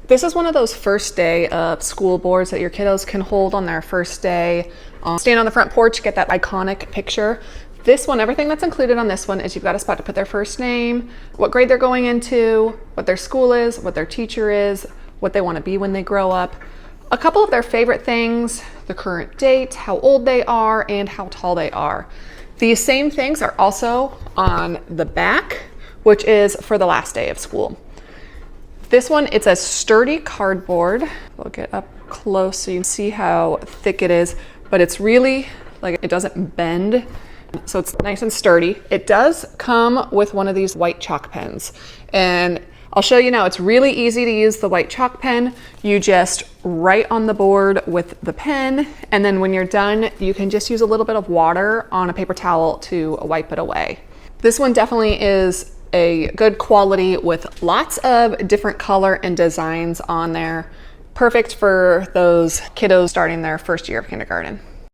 This is one of those first day of school boards that your kiddos can hold on their first day. Stand on the front porch, get that iconic picture. This one, everything that's included on this one is you've got a spot to put their first name, what grade they're going into, what their school is, what their teacher is, what they want to be when they grow up, a couple of their favorite things, the current date, how old they are, and how tall they are. These same things are also on the back, which is for the last day of school. This one, it's a sturdy cardboard. We'll get up close so you can see how thick it is, but it's really like it doesn't bend. So it's nice and sturdy. It does come with one of these white chalk pens. And I'll show you now, it's really easy to use the white chalk pen. You just write on the board with the pen, and then when you're done, you can just use a little bit of water on a paper towel to wipe it away. This one definitely is a good quality with lots of different color and designs on there. Perfect for those kiddos starting their first year of kindergarten.